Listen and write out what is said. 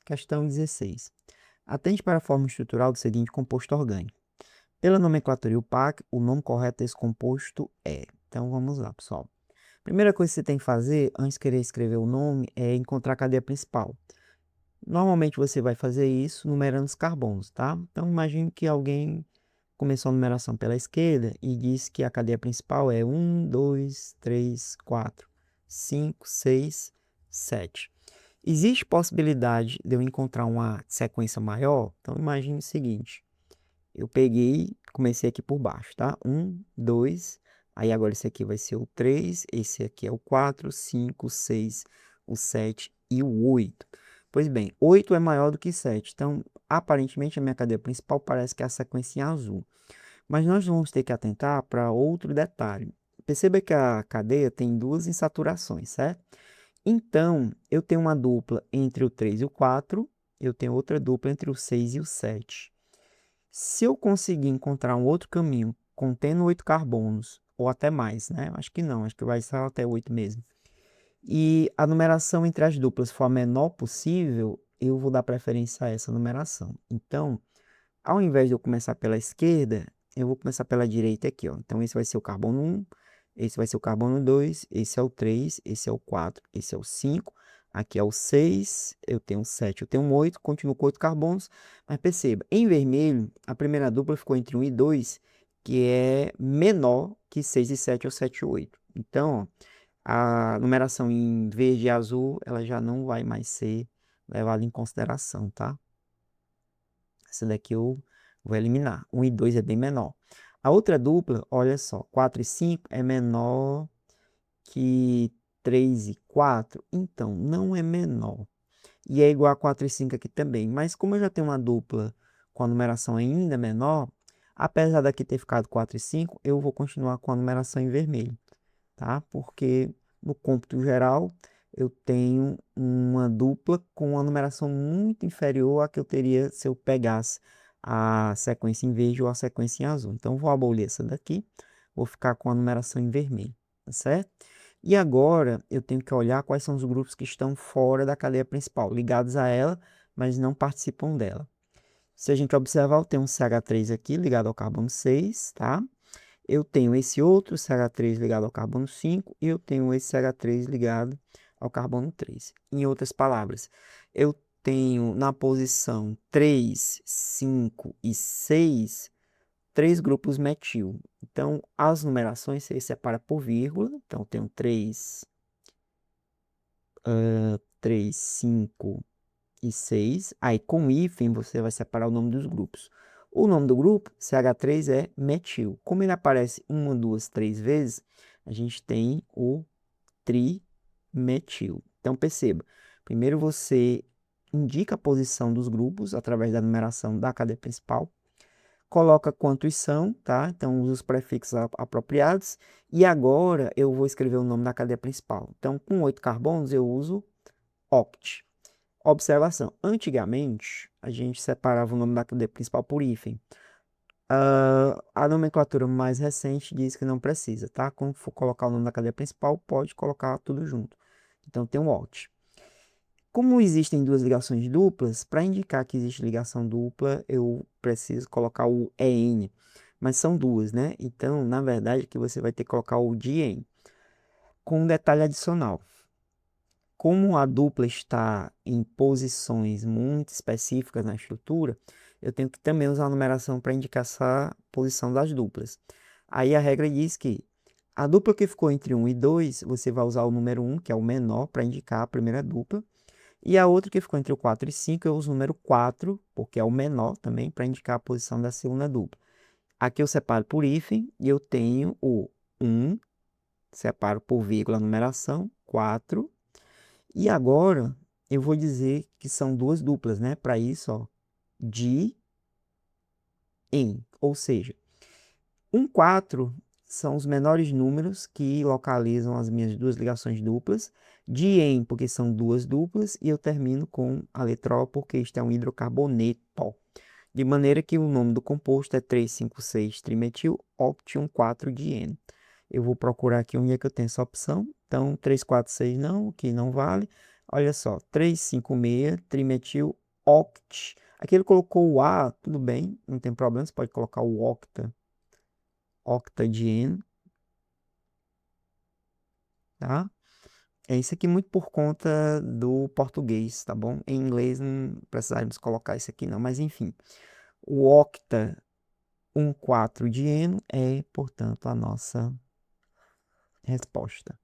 Questão 16. Atente para a forma estrutural do seguinte composto orgânico. Pela nomenclatura IUPAC, o nome correto desse composto é. Então vamos lá, pessoal. Primeira coisa que você tem que fazer antes de querer escrever o nome é encontrar a cadeia principal. Normalmente você vai fazer isso numerando os carbonos, tá? Então imagine que alguém começou a numeração pela esquerda e disse que a cadeia principal é 1, 2, 3, 4, 5, 6, 7. Existe possibilidade de eu encontrar uma sequência maior? Então imagine o seguinte. Eu peguei, comecei aqui por baixo, tá? 1, 2, aí agora esse aqui vai ser o 3, esse aqui é o 4, 5, 6, o 7 e o 8. Pois bem, 8 é maior do que 7, então aparentemente a minha cadeia principal parece que é a sequência em azul. Mas nós vamos ter que atentar para outro detalhe. Perceba que a cadeia tem duas insaturações, certo? Então, eu tenho uma dupla entre o 3 e o 4, eu tenho outra dupla entre o 6 e o 7. Se eu conseguir encontrar um outro caminho contendo 8 carbonos, ou até mais, né? Acho que não, acho que vai ser até 8 mesmo. E a numeração entre as duplas for a menor possível, eu vou dar preferência a essa numeração. Então, ao invés de eu começar pela esquerda, eu vou começar pela direita aqui, ó. Então, esse vai ser o carbono 1, esse vai ser o carbono 2, esse é o 3, esse é o 4, esse é o 5, aqui é o 6, eu tenho o 7, eu tenho o 8, continuo com 8 carbonos, mas perceba, em vermelho, a primeira dupla ficou entre 1 e 2, que é menor que 6 e 7 ou 7 e 8. Então, ó, a numeração em verde e azul, ela já não vai mais ser levada em consideração, tá? Essa daqui eu vou eliminar. 1 e 2 é bem menor. A outra dupla, olha só, 4 e 5 é menor que 3 e 4. Então, não é menor. E é igual a 4 e 5 aqui também. Mas como eu já tenho uma dupla com a numeração ainda menor, apesar daqui ter ficado 4 e 5, eu vou continuar com a numeração em vermelho, tá? Porque no cômputo geral, eu tenho uma dupla com uma numeração muito inferior à que eu teria se eu pegasse a sequência em verde ou a sequência em azul. Então, vou abolir essa daqui, vou ficar com a numeração em vermelho, tá certo? E agora, eu tenho que olhar quais são os grupos que estão fora da cadeia principal, ligados a ela, mas não participam dela. Se a gente observar, eu tenho um CH3 aqui ligado ao carbono 6, tá? Eu tenho esse outro CH3 ligado ao carbono 5 e eu tenho esse CH3 ligado ao carbono 3. Em outras palavras, eu tenho na posição 3, 5 e 6, três grupos metil. Então, as numerações se separam por vírgula. Então, eu tenho 3, 5 e 6. Aí, com hífen, você vai separar o nome dos grupos. O nome do grupo, CH3, é metil. Como ele aparece uma, duas, três vezes, a gente tem o trimetil. Então, perceba. Primeiro você indica a posição dos grupos através da numeração da cadeia principal. Coloca quantos são, tá? Então, usa os prefixos apropriados. E agora, eu vou escrever o nome da cadeia principal. Então, com 8 carbonos, eu uso oct. Observação. Antigamente, a gente separava o nome da cadeia principal por hífen. A nomenclatura mais recente diz que não precisa, tá? Quando for colocar o nome da cadeia principal, pode colocar tudo junto. Então, tem um alt. Como existem duas ligações duplas, para indicar que existe ligação dupla, eu preciso colocar o EN. Mas são duas, né? Então, na verdade, aqui você vai ter que colocar o DIEN. Com um detalhe adicional. Como a dupla está em posições muito específicas na estrutura, eu tenho que também usar a numeração para indicar essa posição das duplas. Aí a regra diz que a dupla que ficou entre 1 e 2, você vai usar o número 1, que é o menor, para indicar a primeira dupla. E a outra que ficou entre o 4 e 5, eu uso o número 4, porque é o menor também, para indicar a posição da segunda dupla. Aqui eu separo por hífen e eu tenho o 1, separo por vírgula a numeração, 4. E agora eu vou dizer que são duas duplas, né? Para isso, ó, de em, ou seja, 1, 4 são os menores números que localizam as minhas duas ligações duplas, de em, porque são duas duplas, e eu termino com a letra O, porque isto é um hidrocarboneto. De maneira que o nome do composto é 3,5,6 trimetil option 4 diene. Eu vou procurar aqui onde é que eu tenho essa opção. Então, 3, 4, 6 não, que não vale. Olha só, 3,5,6, trimetil oct. Aqui ele colocou o A, tudo bem, não tem problema, você pode colocar o octa, octadiene, tá? É isso aqui muito por conta do português, tá bom? Em inglês não precisaríamos colocar isso aqui não, mas enfim. O octa 1,4 dieno é, portanto, a nossa resposta.